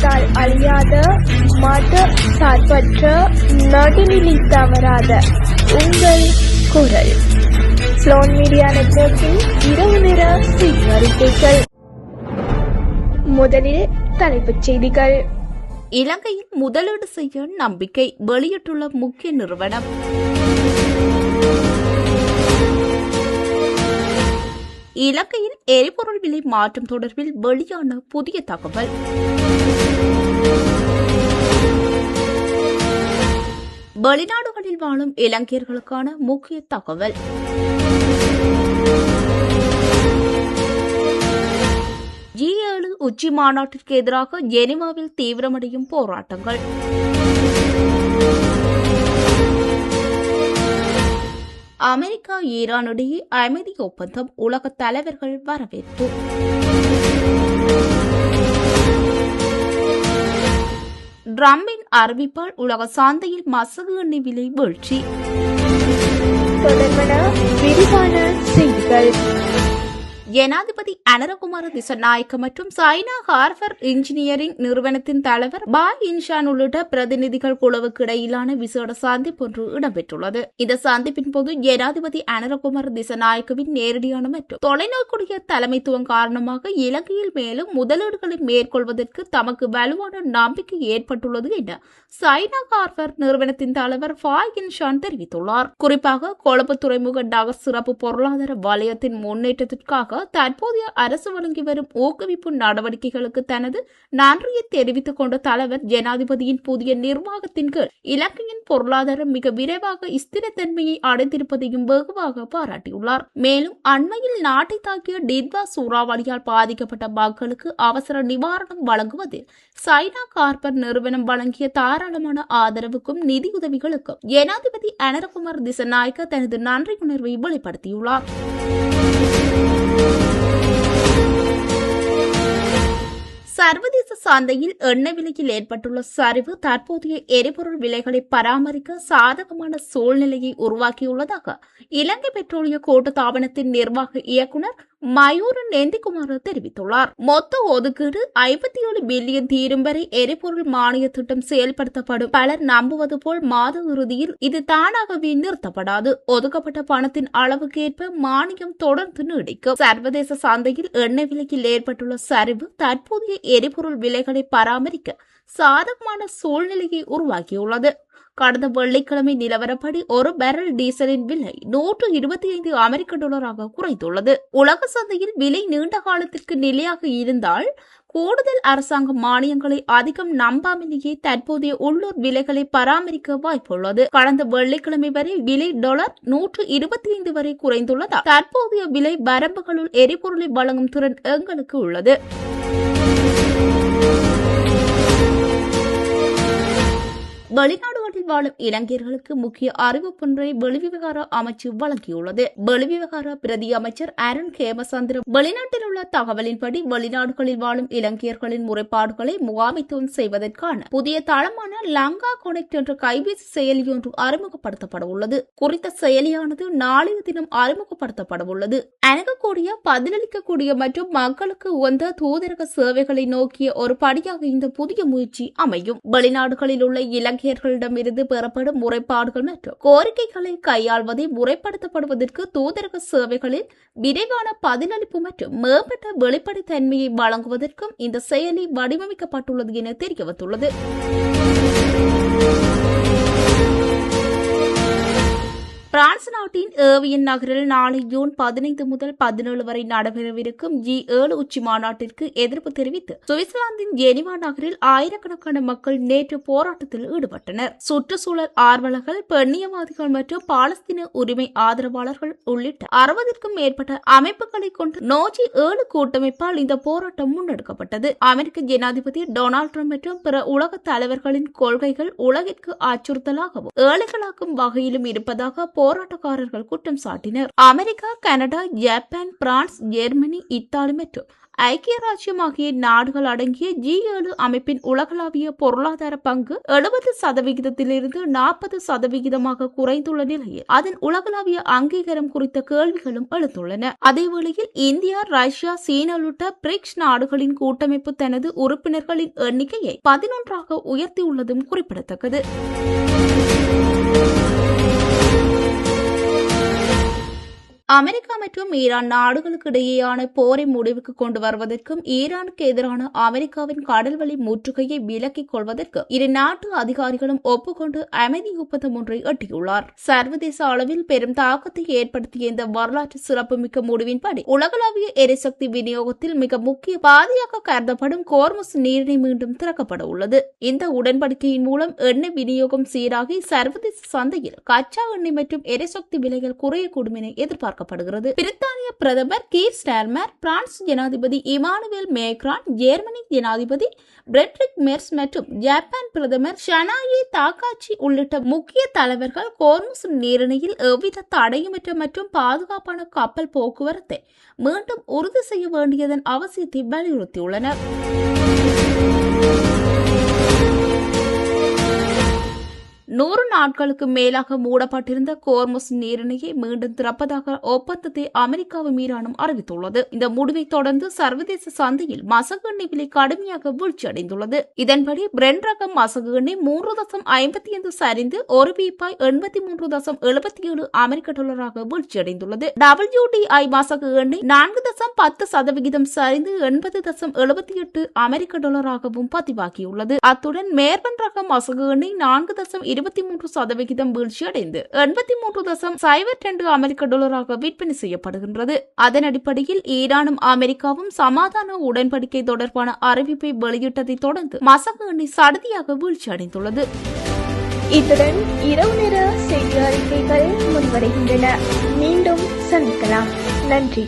காலத்தால் அழியாத மத சார்பற்ற நடுநிலை தவறாத உங்கள் குரல் ஸ்லோன் மீடியா நெட்வொர்க்கின் இரவு நேர செய்தி அறிக்கைகள். முதலில் தலைப்புச் செய்திகள். இலங்கையில் முதலீடு செய்ய நம்பிக்கை வெளியிட்டுள்ள முக்கிய நிறுவனம். இலங்கையில் எரிபொருள் விலை மாற்றம் தொடர்பில் வெளியான புதிய தகவல். வெளிநாடுகளில் வாழும் இலங்கையர்களுக்கான முக்கிய தகவல். G7 உச்சி மாநாட்டிற்கு எதிராக ஜெனீவாவில் தீவிரமடையும் போராட்டங்கள். அமெரிக்கா ஈரான் இடையே அமைதி ஒப்பந்தம், உலக தலைவர்கள் வரவேற்பு. டிரம்பின் அறிவிப்பால் உலக சந்தையில் மசகு எண்ணெய் விலை வீழ்ச்சி. தொடர்பான விரிவான செய்திகள். ஜனாதிபதி அனுரகுமார திசநாயக்க மற்றும் சைனா ஹார்பர் இன்ஜினியரிங் நிறுவனத்தின் தலைவர் பா இன்ஷான் உள்ளிட்ட பிரதிநிதிகள் குழுவுக்கு இடையிலான விசேட சந்திப்பு ஒன்று இடம்பெற்றுள்ளது. இந்த சந்திப்பின் போது ஜனாதிபதி அனுரகுமார திசநாயக்கவின் நேரடியான மற்றும் தொலைநோக்குடைய தலைமைத்துவம் காரணமாக இலங்கையில் மேலும் முதலீடுகளை மேற்கொள்வதற்கு தமக்கு வலுவான நம்பிக்கை ஏற்பட்டுள்ளது என சைனா ஹார்பர் நிறுவனத்தின் தலைவர் பா இன்ஷான் தெரிவித்துள்ளார். குறிப்பாக கொழும்பு துறைமுக நகர் சிறப்பு பொருளாதார வலயத்தின் முன்னேற்றத்திற்காக தற்போதைய அரசு வழங்கி வரும் ஊக்குவிப்பு நடவடிக்கைகளுக்கு தனது நன்றியை தெரிவித்துக் கொண்ட தலைவர் ஜனாதிபதியின் புதிய நிர்வாகத்தின் கீழ் இலங்கையின் பொருளாதாரம் மிக விரைவாக ஸ்திரத்தன்மையை அடைந்திருப்பதையும் வெகுவாக பாராட்டியுள்ளார். மேலும் அண்மையில் நாட்டை தாக்கிய டிட்வா சூறாவளியால் பாதிக்கப்பட்ட மக்களுக்கு அவசர நிவாரணம் வழங்குவதில் சைனா கார்பர் நிறுவனம் வழங்கிய தாராளமான ஆதரவுக்கும் நிதியுதவிகளுக்கும் ஜனாதிபதி அனுரகுமார திசநாயக்க தனது நன்றி உணர்வை வெளிப்படுத்தியுள்ளார். சர்வதேச சந்தையில் எண்ணெய் விலையில் ஏற்பட்டுள்ள சரிவு தற்போதைய எரிபொருள் விலைகளை பராமரிக்க சாதகமான சூழ்நிலையை உருவாக்கியுள்ளதாக இலங்கை பெட்ரோலிய கூட்டுத்தாபனத்தின் நிர்வாக இயக்குநர் மயூரன் நெந்திகுமார் தெரிவித்துள்ளார். மொத்த ஒதுக்கீடு 57 பில்லியன் தீரும் வரை எரிபொருள் மானிய திட்டம் செயல்படுத்தப்படும். பலர் நம்புவது போல் மாத இறுதியில் இது தானாகவே நிறுத்தப்படாது. ஒதுக்கப்பட்ட பணத்தின் அளவுக்கேற்ப மானியம் தொடர்ந்து நீடிக்கும். சர்வதேச சந்தையில் எண்ணெய் விலையில் ஏற்பட்டுள்ள சரிவு தற்போதைய எரிபொருள் விலைகளை பராமரிக்க சாதகமான சூழ்நிலையை உருவாக்கியுள்ளது. கடந்த வெள்ளிக்கிழமை நிலவரப்படி ஒரு பேரல் டீசலின் விலை $125 அமெரிக்க குறைந்துள்ளது. உலக சந்தையில் விலை நீண்ட காலத்திற்கு நிலையாக இருந்தால் கூடுதல் அரசாங்க மானியங்களை அதிகம் நம்பாமலேயே தற்போதைய உள்ளூர் விலைகளை பராமரிக்க வாய்ப்புள்ளது. கடந்த வெள்ளிக்கிழமை வரை விலை $125 வரை குறைந்துள்ளதால் தற்போதைய விலை வரம்புகளுள் எரிபொருளை வழங்கும் திறன் எங்களுக்கு உள்ளது. வெளிநாடுகளில் வாழும் இலங்கையர்களுக்கு முக்கிய அறிவிப்பொன்றை வெளிவிவகார அமைச்சு வழங்கியுள்ளது. வெளிவிவகார பிரதி அமைச்சர் அருண் ஹேமசந்திர வெளிநாட்டில் உள்ள தகவலின்படி வெளிநாடுகளில் வாழும் இலங்கையர்களின் முறைப்பாடுகளை முகாமைத்துவம் செய்வதற்கான புதிய தளமான லங்கா கொனெக்ட் என்ற கைபேசி செயலி ஒன்று அறிமுகப்படுத்தப்பட உள்ளது. குறித்த செயலியானது நாளைய தினம் அறிமுகப்படுத்தப்பட உள்ளது. அணுகக்கூடிய, பதிலளிக்கக்கூடிய மற்றும் மக்களுக்கு உகந்த தூதரக சேவைகளை நோக்கிய ஒரு படியாக இந்த புதிய முயற்சி அமையும். வெளிநாடுகளில் உள்ள இலங்கையர்களிடமிருந்து பெறப்படும் முறைப்பாடுகள் மற்றும் கோரிக்கைகளை கையாள்வதை முறைப்படுத்தப்படுவதற்கு தூதரக சேவைகளில் விரைவான பதிலளிப்பு மற்றும் மேம்பட்ட வெளிப்படைத்தன்மையை வழங்குவதற்கும் இந்த செயலி வடிவமைக்கப்பட்டுள்ளது என தெரியவந்துள்ளது. பிரான்ஸ் நாட்டின் ஏவியன் நகரில் நாளை ஜூன் 15 முதல் 17 வரை நடைபெறவிருக்கும் G7 உச்சி மாநாட்டிற்கு எதிர்ப்பு தெரிவித்து சுவிட்சர்லாந்தின் ஜெனீவா நகரில் ஆயிரக்கணக்கான மக்கள் நேற்று போராட்டத்தில் ஈடுபட்டனர். சுற்றுச்சூழல் ஆர்வலர்கள், பெண்ணியவாதிகள் மற்றும் பாலஸ்தீன உரிமை ஆதரவாளர்கள் உள்ளிட்ட 60க்கும் மேற்பட்ட அமைப்புகளை கொண்ட G7 கூட்டமைப்பால் இந்த போராட்டம் முன்னெடுக்கப்பட்டது. அமெரிக்க ஜனாதிபதி டொனால்ட் ட்ரம்ப் மற்றும் பிற உலக தலைவர்களின் கொள்கைகள் உலகிற்கு அச்சுறுத்தலாகவும் ஏழைகளாக்கும் வகையிலும் இருப்பதாக போராட்டக்காரர்கள் குற்றம் சாட்டினர். America, Canada, Japan, France, Germany, Italy மற்றும் ஐக்கிய ராஜ்யம் ஆகிய நாடுகள் அடங்கிய G7 அமைப்பின் உலகளாவிய பொருளாதார பங்கு 70%இலிருந்து 40% குறைந்துள்ள நிலையில் அதன் உலகளாவிய அங்கீகாரம் குறித்த கேள்விகளும் எழுந்துள்ளன. அதேவேளையில் இந்தியா, ரஷ்யா, சீனா உள்ளிட்ட பிரிக்ஸ் நாடுகளின் கூட்டமைப்பு தனது உறுப்பினர்களின் எண்ணிக்கையை 11ஆக உயர்த்தியுள்ளதும் குறிப்பிடத்தக்கது. அமெரிக்கா மற்றும் ஈரான் நாடுகளுக்கு இடையேயான போரை முடிவுக்கு கொண்டு வருவதற்கும் ஈரானுக்கு எதிரான அமெரிக்காவின் கடல்வழி முற்றுகையை விலக்கிக் கொள்வதற்கு இரு நாட்டு அதிகாரிகளும் ஒப்புக்கொண்டு அமைதி ஒப்பந்தம் ஒன்றை எட்டியுள்ளார். சர்வதேச அளவில் பெரும் தாக்கத்தை ஏற்படுத்திய இந்த வரலாற்று சிறப்புமிக்க முடிவின்படி உலகளாவிய எரிசக்தி விநியோகத்தில் மிக முக்கிய பாதையாக கருதப்படும் கோர்முஸ் நீரிணை மீண்டும் திறக்கப்பட உள்ளது. இந்த உடன்படிக்கையின் மூலம் எண்ணெய் விநியோகம் சீராகி சர்வதேச சந்தையில் கச்சா எண்ணெய் மற்றும் எரிசக்தி விலைகள் குறையக்கூடும் என எதிர்பார்க்கப்படுகிறது. பிரித்தானிய பிரதமர் கீர் ஸ்டார்மர், பிரான்ஸ் ஜனாதிபதி இமானுவேல் மேக்ரான், ஜெர்மனி ஜனாதிபதி பிரெட்ரிக் மெர்ஸ் மற்றும் ஜப்பான் பிரதமர் ஷனாயே தாக்காச்சி உள்ளிட்ட முக்கிய தலைவர்கள் கோர்முஸ் நீரிணையில் எவ்வித தடையுமற்ற மற்றும் பாதுகாப்பான கப்பல் போக்குவரத்தை மீண்டும் உறுதி செய்ய வேண்டியதன் அவசியத்தை வலியுறுத்தியுள்ளனர். 100 நாட்களுக்கு மேலாக மூடப்பட்டிருந்த கோர்முஸ் நீரிணையை மீண்டும் திறப்பதாக ஒப்பந்தத்தை அமெரிக்காவும் ஈரானும் அறிவித்துள்ளது. இந்த முடிவை தொடர்ந்து சர்வதேச சந்தையில் மசகு எண்ணெய் விலை கடுமையாக வீழ்ச்சியடைந்துள்ளது. இதன்படி பிரெண்ட் ரக மசகு எண்ணெய் 3.55 சரிந்து ஒரு பீப்பாய் 83.77 அமெரிக்க டாலராக வீழ்ச்சியடைந்துள்ளது. WTI மசகு எண்ணெய் 4.10% சரிந்து 80.78 அமெரிக்க டாலராகவும் பதிவாகியுள்ளது. அத்துடன் மேர்பன் ரக மசகு எண்ணெய் 4.23% வீழ்ச்சியடைந்து 83.02 அமெரிக்க டாலராக விற்பனை செய்யப்படுகின்றது. அதன் அடிப்படையில் ஈரானும் அமெரிக்காவும் சமாதான உடன்படிக்கை தொடர்பான அறிவிப்பை வெளியிட்டதை தொடர்ந்து மசகு எண்ணெய் சடுதியாக வீழ்ச்சியடைந்துள்ளது. இத்துடன் இரவு நேர செய்தி அறிக்கைகள் முடிவடைகின்றன. மீண்டும் சந்திக்கலாம். நன்றி.